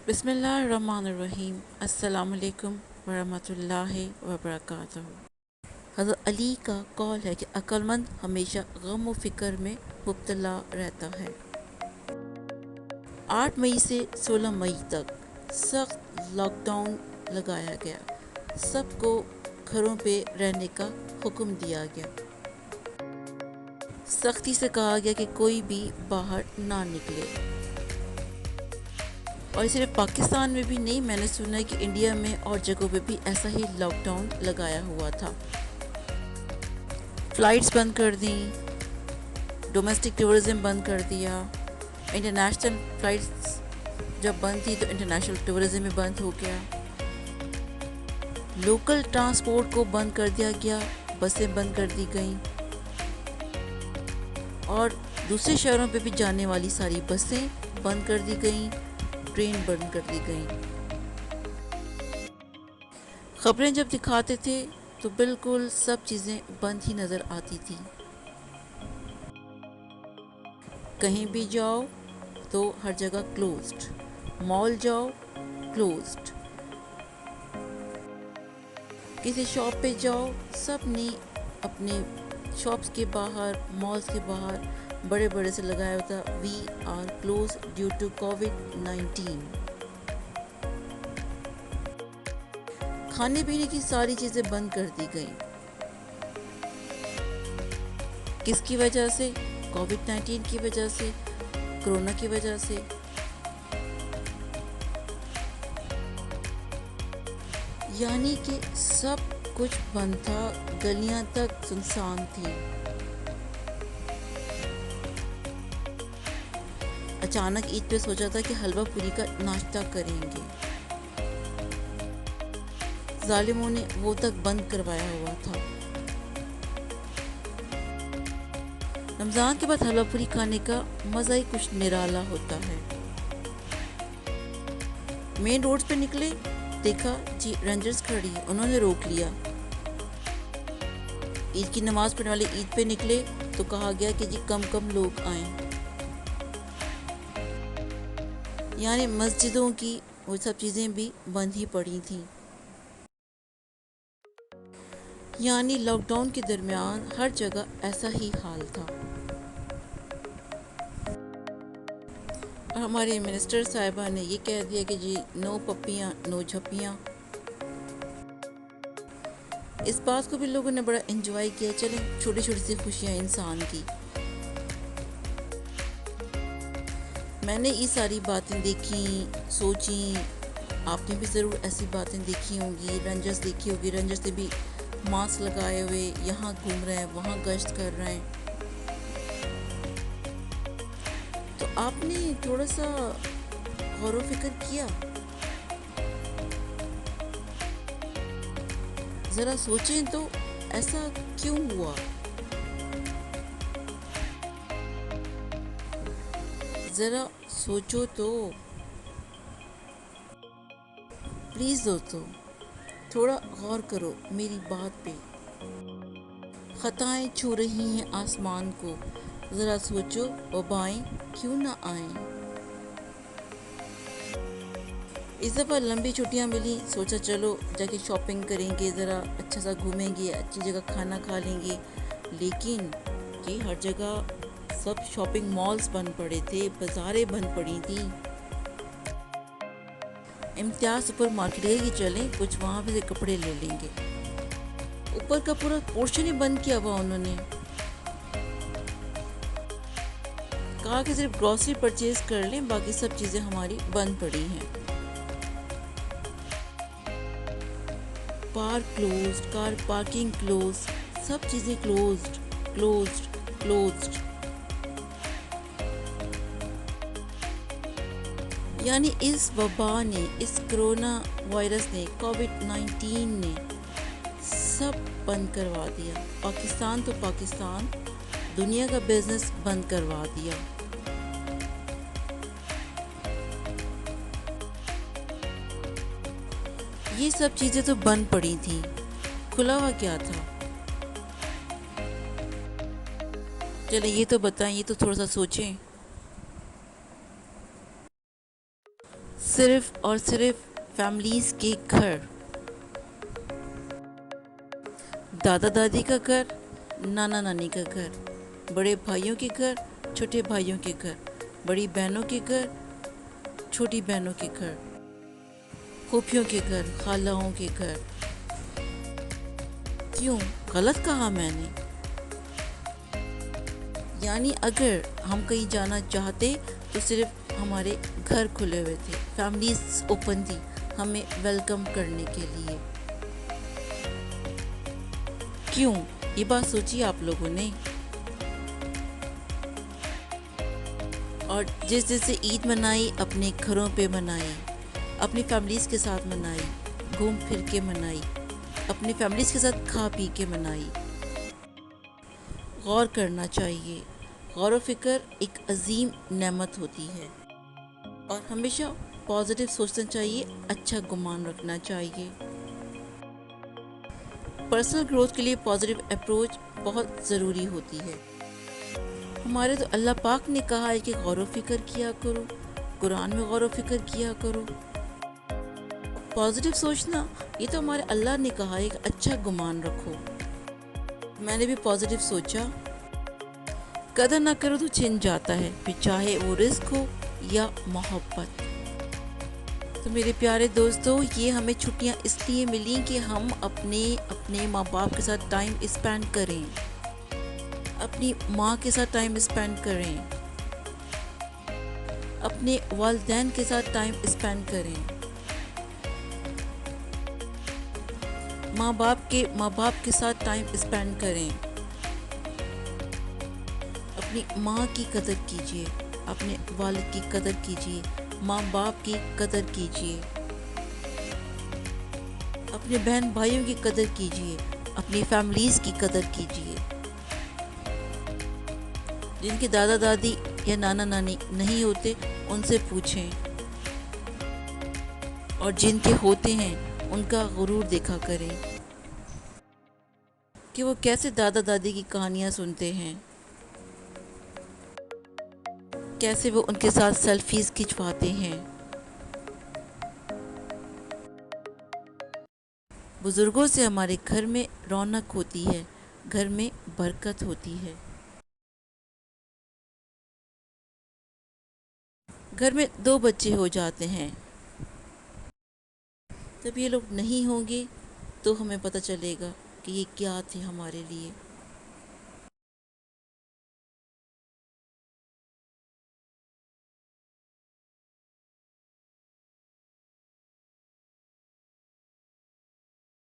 بسم اللہ الرحمن الرحیم۔ السلام علیکم ورحمۃ اللہ وبرکاتہ۔ حضرت علی کا قول ہے کہ عقل مند ہمیشہ غم و فکر میں مبتلا رہتا ہے۔ 8 مئی سے 16 مئی تک سخت لاک ڈاؤن لگایا گیا، سب کو گھروں پہ رہنے کا حکم دیا گیا، سختی سے کہا گیا کہ کوئی بھی باہر نہ نکلے۔ اور صرف پاکستان میں بھی نہیں، میں نے سنا ہے کہ انڈیا میں اور جگہوں پہ بھی ایسا ہی لاک ڈاؤن لگایا ہوا تھا۔ فلائٹس بند کر دیں، ڈومیسٹک ٹورزم بند کر دیا، انٹرنیشنل فلائٹس جب بند تھی تو انٹرنیشنل ٹورزم بھی بند ہو گیا، لوکل ٹرانسپورٹ کو بند کر دیا گیا، بسیں بند کر دی گئیں، اور دوسرے شہروں پہ بھی جانے والی ساری بسیں بند کر دی گئیں، ٹرین بند کر دی گئیں۔ خبریں جب دکھاتے تھے تو بالکل سب چیزیں بند ہی نظر آتی تھی۔ کہیں بھی جاؤ تو ہر جگہ کلوزڈ، مال جاؤ کلوزڈ، کسی شاپ پہ جاؤ سب نے اپنے شاپس کے باہر، مالز کے باہر بڑے بڑے سے لگایا ہوتا we are closed due to کووڈ-19۔ کھانے پینے کی ساری چیزیں بند کر دی گئیں۔ کس کی وجہ سے؟ کووڈ-19 کی وجہ سے، کرونا کی وجہ سے۔ یعنی کہ سب کچھ بند تھا، گلیاں تک سنسان تھیں۔ اچانک عید پہ سوچا تھا کہ حلوہ پوری کا ناشتہ کریں گے، ظالموں نے وہ تک بند کروایا ہوا تھا۔ رمضان کے بعد حلوہ پوری کھانے کا مزہ ہی کچھ نرالا ہوتا ہے۔ مین روڈز پہ نکلے، دیکھا جی رینجرز کھڑی، انہوں نے روک لیا۔ عید کی نماز پڑھنے والے عید پہ نکلے تو کہا گیا کہ جی کم کم لوگ آئیں۔ یعنی مسجدوں کی وہ سب چیزیں بھی بند ہی پڑی تھیں۔ یعنی لاک ڈاؤن کے درمیان ہر جگہ ایسا ہی حال تھا۔ اور ہمارے منسٹر صاحبہ نے یہ کہہ دیا کہ جی نو پپیاں نو جھپیاں۔ اس بات کو بھی لوگوں نے بڑا انجوائے کیا۔ چلیں چھوٹی چھوٹی سی خوشیاں انسان کی۔ میں نے یہ ساری باتیں دیکھیں، سوچیں، آپ نے بھی ضرور ایسی باتیں دیکھی ہوں گی، رینجرز دیکھی ہوگی، رینجرز سے بھی ماسک لگائے ہوئے یہاں گھوم رہے ہیں، وہاں گشت کر رہے ہیں۔ تو آپ نے تھوڑا سا غور و فکر کیا؟ ذرا سوچیں تو ایسا کیوں ہوا؟ ذرا سوچو تو، پلیز دوستو تھوڑا غور کرو میری بات پہ۔ خطائیں چھو رہی ہیں آسمان کو، ذرا سوچو وبائیں کیوں نہ آئیں۔ اس دفعہ لمبی چھٹیاں ملی، سوچا چلو جا کے شاپنگ کریں گے، ذرا اچھا سا گھومیں گے، اچھی جگہ کھانا کھا لیں گے، لیکن جی ہر جگہ سب شاپنگ مالز بند پڑے تھے، بازاریں بند پڑی تھیں۔ امتیاز سپر مارکیٹ گئے کہ چلیں کچھ وہاں پہ سے کپڑے لے لیں گے، اوپر کا پورا پورشن ہی بند کیا ہوا انہوں نے۔ کہا کہ صرف گروسری پرچیز کر لیں، باقی سب چیزیں ہماری بند پڑی ہیں۔ Park closed, car parking close, سب چیزیں کلوزڈ کلوزڈ کلوزڈ۔ یعنی اس وبا نے، اس کرونا وائرس نے، کووڈ-19 نے سب بند کروا دیا۔ پاکستان تو پاکستان، دنیا کا بزنس بند کروا دیا۔ یہ سب چیزیں تو بند پڑی تھیں، کھلا ہوا کیا تھا؟ چلیں یہ تو بتائیں، یہ تو تھوڑا سا سوچیں۔ صرف اور صرف فیملیز کے گھر، دادا دادی کا گھر، نانا نانی کا گھر، بڑے بھائیوں کے گھر، چھوٹے بھائیوں کے گھر، بڑی بہنوں کے گھر، چھوٹی بہنوں کے گھر، پھوپھیوں کے گھر، خالہوں کے گھر۔ کیوں غلط کہا میں نے؟ یعنی اگر ہم کہیں جانا چاہتے تو صرف ہمارے گھر کھلے ہوئے تھے، فیملیز اوپن تھی ہمیں ویلکم کرنے کے لیے۔ کیوں؟ یہ بات سوچی آپ لوگوں نے؟ اور جس جیسے عید منائی اپنے گھروں پہ منائی، اپنی فیملیز کے ساتھ منائی، گھوم پھر کے منائی، اپنی فیملیز کے ساتھ کھا پی کے منائی۔ غور کرنا چاہیے، غور و فکر ایک عظیم نعمت ہوتی ہے، اور ہمیشہ پازیٹیو سوچنا چاہیے، اچھا گمان رکھنا چاہیے۔ پرسنل گروتھ کے لیے پازیٹیو اپروچ بہت ضروری ہوتی ہے۔ ہمارے تو اللہ پاک نے کہا ہے کہ غور و فکر کیا کرو، قرآن میں غور و فکر کیا کرو۔ پازیٹیو سوچنا یہ تو ہمارے اللہ نے کہا ہے کہ اچھا گمان رکھو۔ میں نے بھی پازیٹیو سوچا، قدر نہ کرو تو چھن جاتا ہے، پھر چاہے وہ رزق ہو یا محبت۔ تو میرے پیارے دوستو، یہ ہمیں چھٹیاں اس لیے ملیں کہ ہم اپنے ماں باپ کے ساتھ ٹائم اسپینڈ کریں، اپنی ماں کے ساتھ ٹائم اسپینڈ کریں، اپنے والدین کے ساتھ ٹائم اسپینڈ کریں، ماں باپ کے ساتھ ٹائم اسپینڈ کریں، اپنی ماں کی قدر کیجیے، اپنے والد کی قدر کیجیے، ماں باپ کی قدر کیجیے، اپنے بہن بھائیوں کی قدر کیجیے، اپنی فیملیز کی قدر کیجیے۔ جن کے دادا دادی یا نانا نانی نہیں ہوتے ان سے پوچھیں، اور جن کے ہوتے ہیں ان کا غرور دیکھا کریں کہ وہ کیسے دادا دادی کی کہانیاں سنتے ہیں، کیسے وہ ان کے ساتھ سیلفیز کھنچواتے ہیں۔ بزرگوں سے ہمارے گھر میں رونق ہوتی ہے، گھر میں برکت ہوتی ہے۔ گھر میں 2 بچے ہو جاتے ہیں، جب یہ لوگ نہیں ہوں گے تو ہمیں پتہ چلے گا کہ یہ کیا تھے ہمارے لیے۔